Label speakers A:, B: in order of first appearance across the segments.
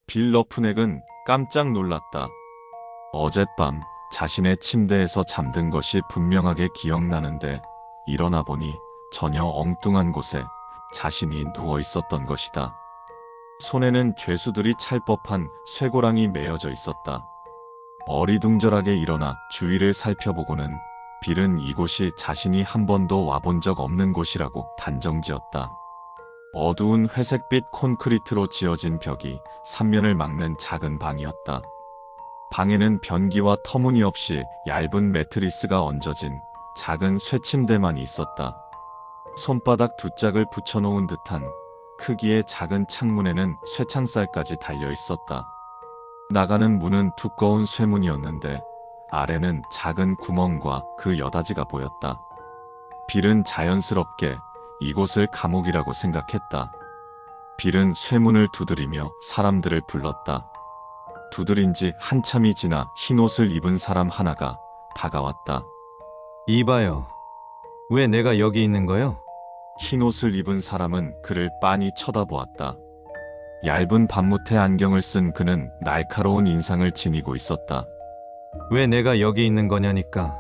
A: 빌 러프넥은 깜짝 놀랐다. 어젯밤 자신의 침대에서 잠든 것이 분명하게 기억나는데 일어나 보니 전혀 엉뚱한 곳에 자신이 누워 있었던 것이다. 손에는 죄수들이 찰 법한 쇠고랑이 메어져 있었다. 어리둥절하게 일어나 주위를 살펴보고는 빌은 이곳이 자신이 한 번도 와본 적 없는 곳이라고 단정지었다. 어두운 회색빛 콘크리트로 지어진 벽이 삼면을 막는 작은 방이었다. 방에는 변기와 터무니없이 얇은 매트리스가 얹어진 작은 쇠침대만 있었다. 손바닥 두 짝을 붙여놓은 듯한 크기의 작은 창문에는 쇠창살까지 달려 있었다. 나가는 문은 두꺼운 쇠문이었는데 아래는 작은 구멍과 그 여다지가 보였다. 빌은 자연스럽게 이곳을 감옥이라고 생각했다. 빌은 쇠문을 두드리며 사람들을 불렀다. 두드린 지 한참이 지나 흰옷을 입은 사람 하나가 다가왔다.
B: 이봐요. 왜 내가 여기 있는 거요?
A: 흰옷을 입은 사람은 그를 빤히 쳐다보았다. 얇은 반무태 안경을 쓴 그는 날카로운 인상을 지니고 있었다.
B: 왜 내가 여기 있는 거냐니까.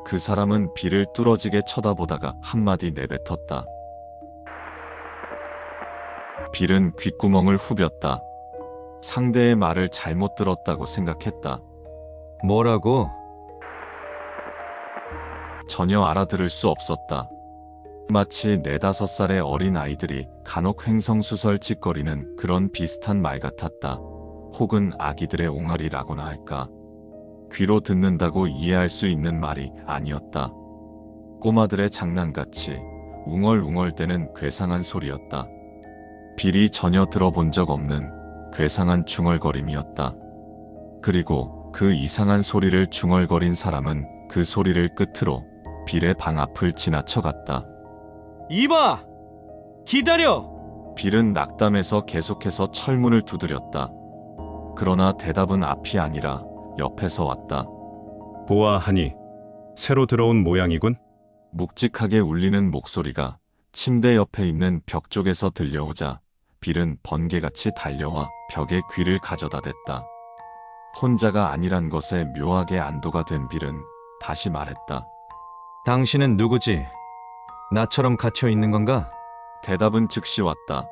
A: 그 사람은 빌을 뚫어지게 쳐다보다가 한마디 내뱉었다. 빌은 귓구멍을 후볐다. 상대의 말을 잘못 들었다고 생각했다.
B: 뭐라고?
A: 전혀 알아들을 수 없었다. 마치 4~5살의 어린 아이들이 간혹 횡성수설 짓거리는 그런 비슷한 말 같았다. 혹은 아기들의 옹알이라고나 할까. 귀로 듣는다고 이해할 수 있는 말이 아니었다. 꼬마들의 장난같이 웅얼웅얼대는 괴상한 소리였다. 빌이 전혀 들어본 적 없는 괴상한 중얼거림이었다. 그리고 그 이상한 소리를 중얼거린 사람은 그 소리를 끝으로 빌의 방 앞을 지나쳐갔다.
B: 이봐! 기다려!
A: 빌은 낙담해서 계속해서 철문을 두드렸다. 그러나 대답은 앞이 아니라 옆에서 왔다.
C: 보아하니 새로 들어온 모양이군.
A: 묵직하게 울리는 목소리가 침대 옆에 있는 벽 쪽에서 들려오자 빌은 번개같이 달려와 벽에 귀를 가져다 댔다. 혼자가 아니란 것에 묘하게 안도가 된 빌은 다시 말했다.
B: 당신은 누구지? 나처럼 갇혀 있는 건가?
A: 대답은 즉시 왔다.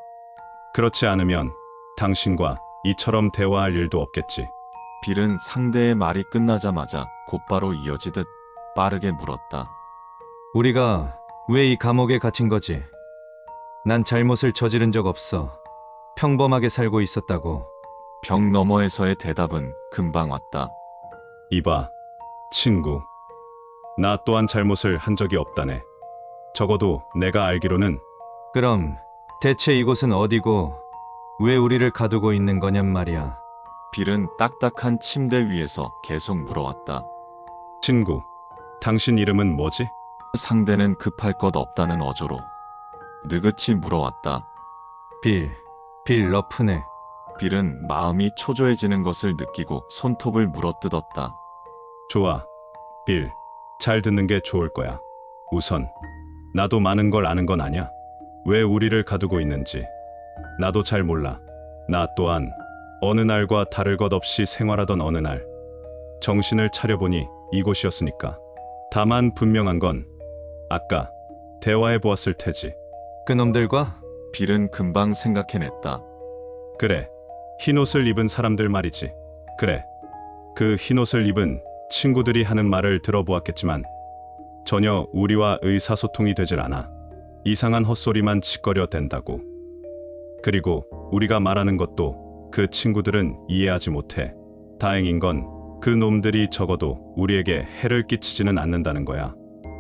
C: 그렇지 않으면 당신과 이처럼 대화할 일도 없겠지.
A: 빌은 상대의 말이 끝나자마자 곧바로 이어지듯 빠르게 물었다.
B: 우리가 왜 이 감옥에 갇힌 거지? 난 잘못을 저지른 적 없어. 평범하게 살고 있었다고.
A: 벽 너머에서의 대답은 금방 왔다.
C: 이봐, 친구. 나 또한 잘못을 한 적이 없다네. 적어도 내가 알기로는.
B: 그럼 대체 이곳은 어디고 왜 우리를 가두고 있는 거냔 말이야.
A: 빌은 딱딱한 침대 위에서 계속 물어왔다.
C: 친구, 당신 이름은 뭐지?
A: 상대는 급할 것 없다는 어조로 느긋이 물어왔다.
B: 빌 러프네.
A: 빌은 마음이 초조해지는 것을 느끼고 손톱을 물어뜯었다.
C: 좋아, 빌. 잘 듣는 게 좋을 거야. 우선 나도 많은 걸 아는 건 아냐. 왜 우리를 가두고 있는지 나도 잘 몰라. 나 또한 어느 날과 다를 것 없이 생활하던 어느 날 정신을 차려보니 이곳이었으니까. 다만 분명한 건 아까 대화해 보았을 테지.
B: 그놈들과?
A: 빌은 금방 생각해냈다.
C: 그래, 흰옷을 입은 사람들 말이지. 그래, 그 흰옷을 입은 친구들이 하는 말을 들어보았겠지만 전혀 우리와 의사소통이 되질 않아. 이상한 헛소리만 치꺼려 댄다고. 그리고 우리가 말하는 것도 그 친구들은 이해하지 못해. 다행인 건 그 놈들이 적어도 우리에게 해를 끼치지는 않는다는 거야.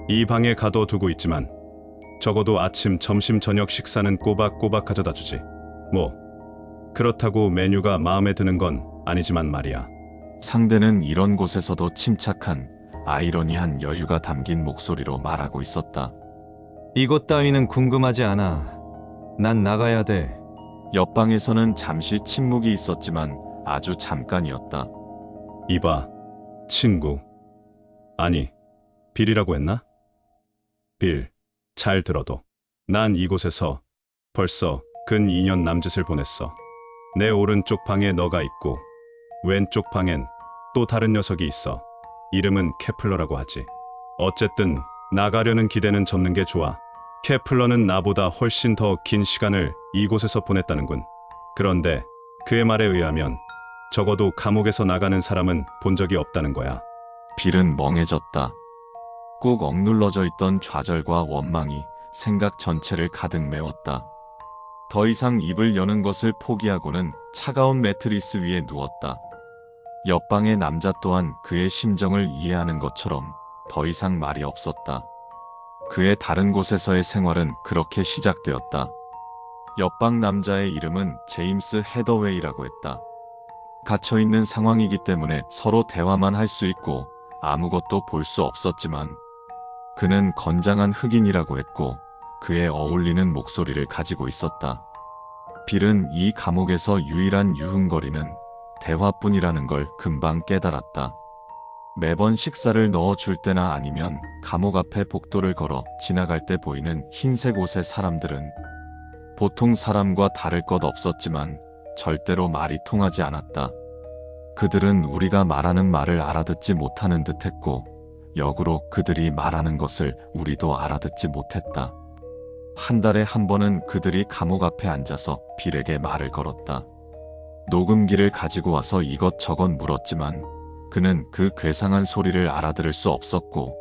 C: 이 방에 가둬두고 있지만 적어도 아침, 점심, 저녁 식사는 꼬박꼬박 가져다 주지. 뭐 그렇다고 메뉴가 마음에 드는 건 아니지만 말이야.
A: 상대는 이런 곳에서도 침착한 아이러니한 여유가 담긴 목소리로 말하고 있었다.
B: 이곳 따위는 궁금하지 않아. 난 나가야 돼.
A: 옆방에서는 잠시 침묵이 있었지만 아주 잠깐이었다.
C: 이봐, 친구. 아니, 빌이라고 했나? 빌, 잘 들어도 난 이곳에서 벌써 근 2년 남짓을 보냈어. 내 오른쪽 방에 너가 있고 왼쪽 방엔 또 다른 녀석이 있어. 이름은 케플러라고 하지. 어쨌든 나가려는 기대는 접는 게 좋아. 케플러는 나보다 훨씬 더 긴 시간을 이곳에서 보냈다는군. 그런데 그의 말에 의하면 적어도 감옥에서 나가는 사람은 본 적이 없다는 거야.
A: 빌은 멍해졌다. 꾹 억눌러져 있던 좌절과 원망이 생각 전체를 가득 메웠다. 더 이상 입을 여는 것을 포기하고는 차가운 매트리스 위에 누웠다. 옆방의 남자 또한 그의 심정을 이해하는 것처럼 더 이상 말이 없었다. 그의 다른 곳에서의 생활은 그렇게 시작되었다. 옆방 남자의 이름은 제임스 헤더웨이라고 했다. 갇혀있는 상황이기 때문에 서로 대화만 할 수 있고 아무것도 볼 수 없었지만 그는 건장한 흑인이라고 했고 그에 어울리는 목소리를 가지고 있었다. 빌은 이 감옥에서 유일한 유흥거리는 대화뿐이라는 걸 금방 깨달았다. 매번 식사를 넣어줄 때나 아니면 감옥 앞에 복도를 걸어 지나갈 때 보이는 흰색 옷의 사람들은 보통 사람과 다를 것 없었지만 절대로 말이 통하지 않았다. 그들은 우리가 말하는 말을 알아듣지 못하는 듯했고 역으로 그들이 말하는 것을 우리도 알아듣지 못했다. 한 달에 한 번은 그들이 감옥 앞에 앉아서 빌에게 말을 걸었다. 녹음기를 가지고 와서 이것저것 물었지만 그는 그 괴상한 소리를 알아들을 수 없었고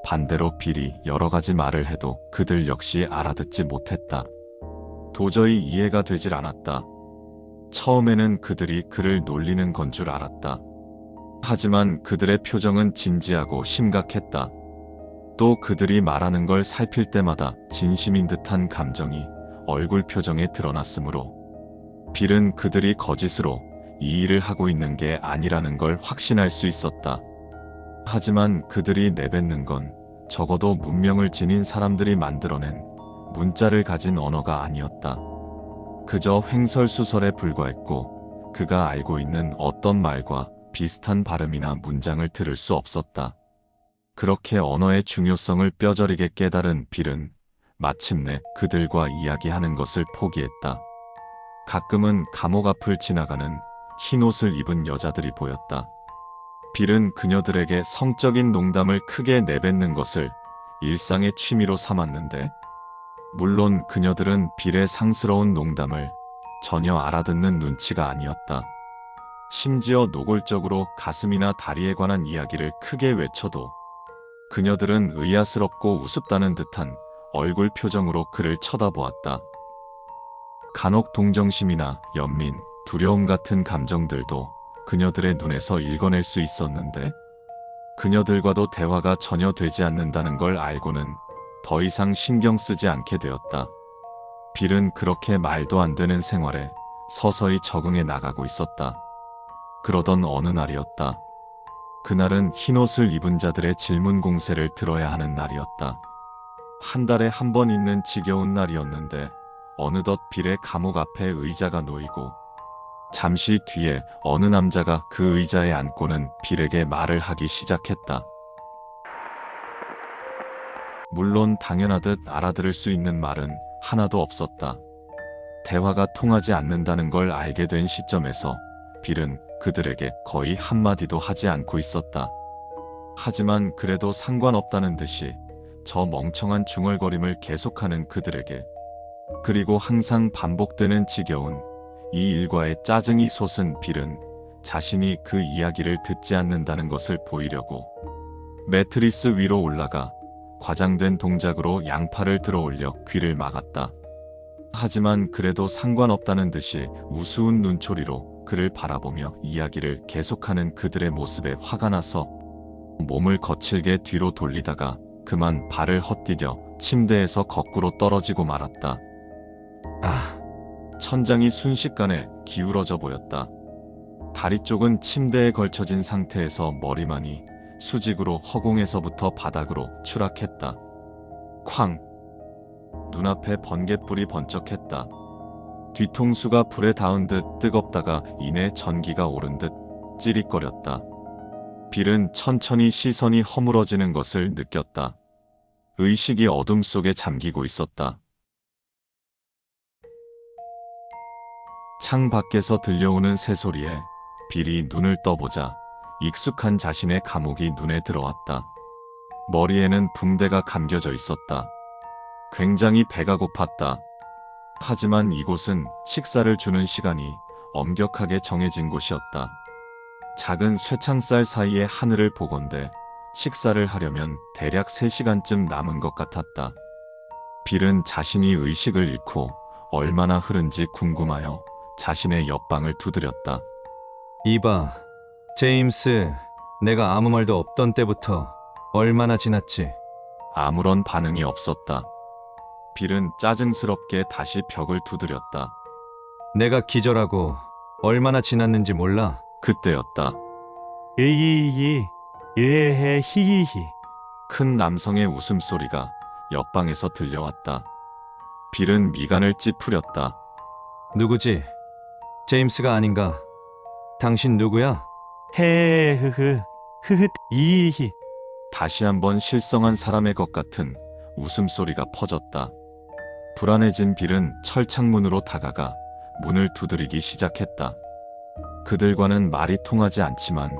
A: 반대로 빌이 여러 가지 말을 해도 그들 역시 알아듣지 못했다. 도저히 이해가 되질 않았다. 처음에는 그들이 그를 놀리는 건 줄 알았다. 하지만 그들의 표정은 진지하고 심각했다. 또 그들이 말하는 걸 살필 때마다 진심인 듯한 감정이 얼굴 표정에 드러났으므로 빌은 그들이 거짓으로 이 일을 하고 있는 게 아니라는 걸 확신할 수 있었다. 하지만 그들이 내뱉는 건 적어도 문명을 지닌 사람들이 만들어낸 문자를 가진 언어가 아니었다. 그저 횡설수설에 불과했고 그가 알고 있는 어떤 말과 비슷한 발음이나 문장을 들을 수 없었다. 그렇게 언어의 중요성을 뼈저리게 깨달은 빌은 마침내 그들과 이야기하는 것을 포기했다. 가끔은 감옥 앞을 지나가는 흰 옷을 입은 여자들이 보였다. 빌은 그녀들에게 성적인 농담을 크게 내뱉는 것을 일상의 취미로 삼았는데 물론 그녀들은 빌의 상스러운 농담을 전혀 알아듣는 눈치가 아니었다. 심지어 노골적으로 가슴이나 다리에 관한 이야기를 크게 외쳐도 그녀들은 의아스럽고 우습다는 듯한 얼굴 표정으로 그를 쳐다보았다. 간혹 동정심이나 연민, 두려움 같은 감정들도 그녀들의 눈에서 읽어낼 수 있었는데 그녀들과도 대화가 전혀 되지 않는다는 걸 알고는 더 이상 신경 쓰지 않게 되었다. 빌은 그렇게 말도 안 되는 생활에 서서히 적응해 나가고 있었다. 그러던 어느 날이었다. 그날은 흰옷을 입은 자들의 질문 공세를 들어야 하는 날이었다. 한 달에 한 번 있는 지겨운 날이었는데 어느덧 빌의 감옥 앞에 의자가 놓이고 잠시 뒤에 어느 남자가 그 의자에 앉고는 빌에게 말을 하기 시작했다. 물론 당연하듯 알아들을 수 있는 말은 하나도 없었다. 대화가 통하지 않는다는 걸 알게 된 시점에서 빌은 그들에게 거의 한마디도 하지 않고 있었다. 하지만 그래도 상관없다는 듯이 저 멍청한 중얼거림을 계속하는 그들에게 그리고 항상 반복되는 지겨운 이 일과의 짜증이 솟은 빌은 자신이 그 이야기를 듣지 않는다는 것을 보이려고 매트리스 위로 올라가 과장된 동작으로 양팔을 들어 올려 귀를 막았다. 하지만 그래도 상관없다는 듯이 우스운 눈초리로 그를 바라보며 이야기를 계속하는 그들의 모습에 화가 나서 몸을 거칠게 뒤로 돌리다가 그만 발을 헛디뎌 침대에서 거꾸로 떨어지고 말았다. 천장이 순식간에 기울어져 보였다. 다리 쪽은 침대에 걸쳐진 상태에서 머리만이 수직으로 허공에서부터 바닥으로 추락했다. 쾅! 눈앞에 번갯불이 번쩍했다. 뒤통수가 불에 닿은 듯 뜨겁다가 이내 전기가 오른 듯 찌릿거렸다. 빌은 천천히 시선이 허물어지는 것을 느꼈다. 의식이 어둠 속에 잠기고 있었다. 창 밖에서 들려오는 새소리에 빌이 눈을 떠보자 익숙한 자신의 감옥이 눈에 들어왔다. 머리에는 붕대가 감겨져 있었다. 굉장히 배가 고팠다. 하지만 이곳은 식사를 주는 시간이 엄격하게 정해진 곳이었다. 작은 쇠창살 사이의 하늘을 보건대 식사를 하려면 대략 3시간쯤 남은 것 같았다. 빌은 자신이 의식을 잃고 얼마나 흐른지 궁금하여 자신의 옆방을 두드렸다.
B: 이봐, 제임스, 내가 아무 말도 없던 때부터 얼마나 지났지?
A: 아무런 반응이 없었다. 빌은 짜증스럽게 다시 벽을 두드렸다.
B: 내가 기절하고 얼마나 지났는지 몰라?
A: 그때였다.
D: 으이이이, 으에헤 히히히.
A: 큰 남성의 웃음소리가 옆방에서 들려왔다. 빌은 미간을 찌푸렸다.
B: 누구지? 제임스가 아닌가? 당신 누구야?
D: 헤헤흐흐, 흐흐, 이히히.
A: 다시 한번 실성한 사람의 것 같은 웃음소리가 퍼졌다. 불안해진 빌은 철창문으로 다가가 문을 두드리기 시작했다. 그들과는 말이 통하지 않지만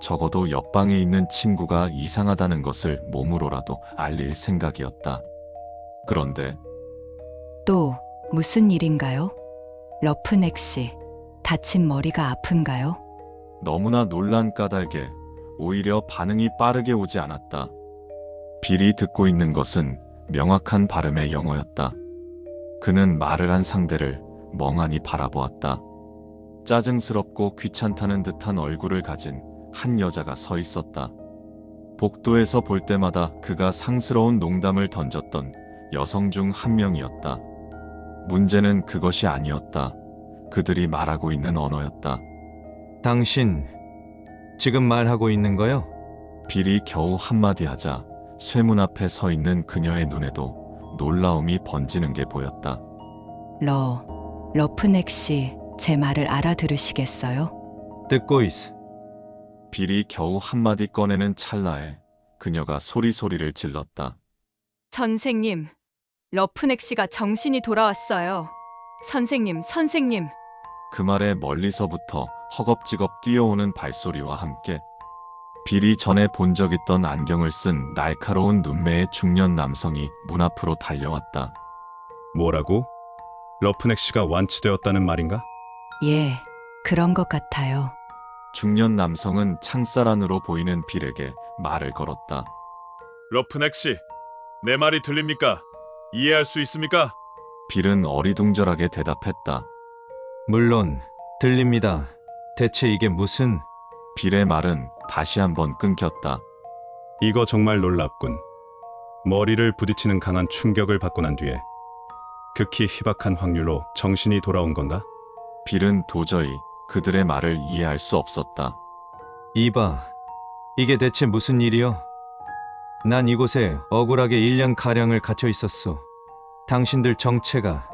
A: 적어도 옆방에 있는 친구가 이상하다는 것을 몸으로라도 알릴 생각이었다. 그런데
E: 또 무슨 일인가요? 러프넥 씨, 다친 머리가 아픈가요?
A: 너무나 놀란 까닭에 오히려 반응이 빠르게 오지 않았다. 빌이 듣고 있는 것은 명확한 발음의 영어였다. 그는 말을 한 상대를 멍하니 바라보았다. 짜증스럽고 귀찮다는 듯한 얼굴을 가진 한 여자가 서 있었다. 복도에서 볼 때마다 그가 상스러운 농담을 던졌던 여성 중 한 명이었다. 문제는 그것이 아니었다. 그들이 말하고 있는 언어였다.
B: 당신 지금 말하고 있는 거요?
A: 빌이 겨우 한마디 하자 쇠문 앞에 서 있는 그녀의 눈에도 놀라움이 번지는 게 보였다.
E: 러프넥 씨, 제 말을 알아들으시겠어요?
B: 듣고 있어.
A: 빌이 겨우 한마디 꺼내는 찰나에 그녀가 소리를 질렀다.
E: 선생님, 러프넥 씨가 정신이 돌아왔어요. 선생님.
A: 그 말에 멀리서부터 허겁지겁 뛰어오는 발소리와 함께 빌이 전에 본 적 있던 안경을 쓴 날카로운 눈매의 중년 남성이 문 앞으로 달려왔다.
C: 뭐라고? 러프넥 씨가 완치되었다는 말인가?
E: 예, 그런 것 같아요.
A: 중년 남성은 창살 안으로 보이는 빌에게 말을 걸었다.
C: 러프넥 씨, 내 말이 들립니까? 이해할 수 있습니까?
A: 빌은 어리둥절하게 대답했다.
B: 물론 들립니다. 대체 이게 무슨...
A: 빌의 말은 다시 한번 끊겼다.
C: 이거 정말 놀랍군. 머리를 부딪히는 강한 충격을 받고 난 뒤에 극히 희박한 확률로 정신이 돌아온 건가?
A: 빌은 도저히 그들의 말을 이해할 수 없었다.
B: 이봐, 이게 대체 무슨 일이여? 난 이곳에 억울하게 1년가량을 갇혀 있었소. 당신들 정체가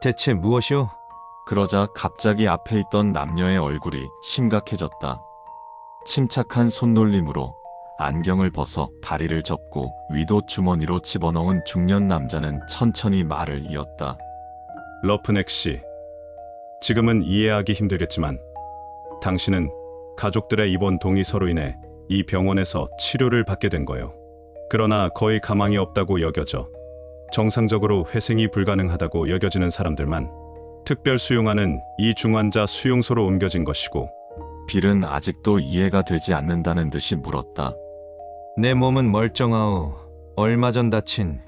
B: 대체 무엇이오?
A: 그러자 갑자기 앞에 있던 남녀의 얼굴이 심각해졌다. 침착한 손놀림으로 안경을 벗어 다리를 접고 위도 주머니로 집어넣은 중년 남자는 천천히 말을 이었다.
C: 러프넥 씨, 지금은 이해하기 힘들겠지만 당신은 가족들의 입원 동의서로 인해 이 병원에서 치료를 받게 된 거요. 그러나 거의 가망이 없다고 여겨져 정상적으로 회생이 불가능하다고 여겨지는 사람들만 특별 수용하는 이 중환자 수용소로 옮겨진 것이고,
A: 빌은 아직도 이해가 되지 않는다는 듯이 물었다.
B: 내 몸은 멀쩡하오. 얼마 전 다친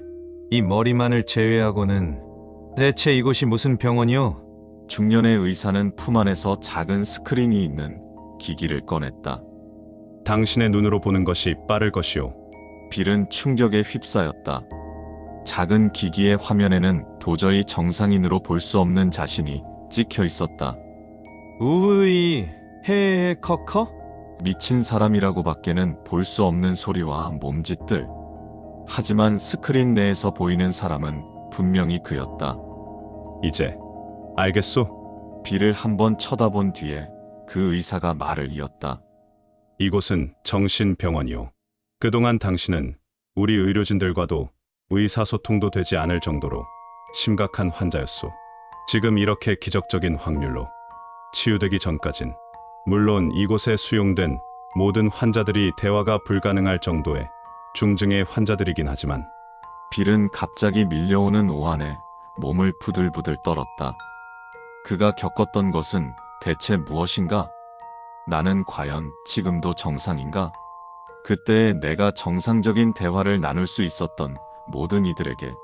B: 이 머리만을 제외하고는. 대체 이곳이 무슨 병원이오?
A: 중년의 의사는 품 안에서 작은 스크린이 있는 기기를 꺼냈다.
C: 당신의 눈으로 보는 것이 빠를 것이오.
A: 빌은 충격에 휩싸였다. 작은 기기의 화면에는 도저히 정상인으로 볼 수 없는 자신이 찍혀 있었다.
B: 우이, 헤헤 커커?
A: 미친 사람이라고밖에는 볼 수 없는 소리와 몸짓들. 하지만 스크린 내에서 보이는 사람은 분명히 그였다.
C: 이제 알겠소?
A: 빌을 한번 쳐다본 뒤에 그 의사가 말을 이었다.
C: 이곳은 정신병원이오. 그동안 당신은 우리 의료진들과도 의사소통도 되지 않을 정도로 심각한 환자였소. 지금 이렇게 기적적인 확률로 치유되기 전까진. 물론 이곳에 수용된 모든 환자들이 대화가 불가능할 정도의 중증의 환자들이긴 하지만
A: 빌은 갑자기 밀려오는 오한에 몸을 부들부들 떨었다. 그가 겪었던 것은 대체 무엇인가? 나는 과연 지금도 정상인가? 그때 내가 정상적인 대화를 나눌 수 있었던 모든 이들에게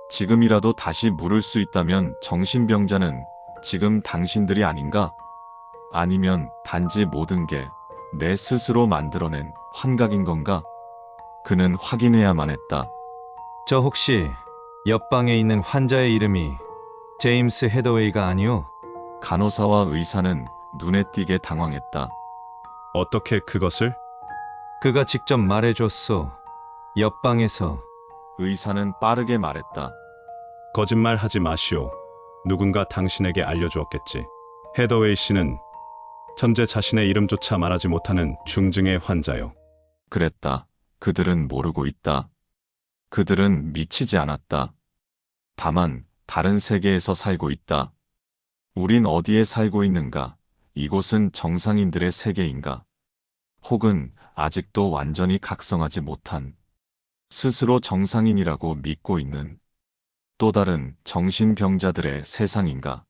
A: 지금이라도 다시 물을 수 있다면 정신병자는 지금 당신들이 아닌가? 아니면 단지 모든 게 내 스스로 만들어낸 환각인 건가? 그는 확인해야만 했다.
B: 저 혹시 옆방에 있는 환자의 이름이 제임스 헤더웨이가 아니오?
A: 간호사와 의사는 눈에 띄게 당황했다.
C: 어떻게 그것을?
B: 그가 직접 말해줬소. 옆방에서.
A: 의사는 빠르게 말했다.
C: 거짓말하지 마시오. 누군가 당신에게 알려주었겠지. 헤더웨이 씨는 현재 자신의 이름조차 말하지 못하는 중증의 환자요.
A: 그랬다. 그들은 모르고 있다. 그들은 미치지 않았다. 다만 다른 세계에서 살고 있다. 우린 어디에 살고 있는가? 이곳은 정상인들의 세계인가? 혹은 아직도 완전히 각성하지 못한 스스로 정상인이라고 믿고 있는 또 다른 정신병자들의 세상인가?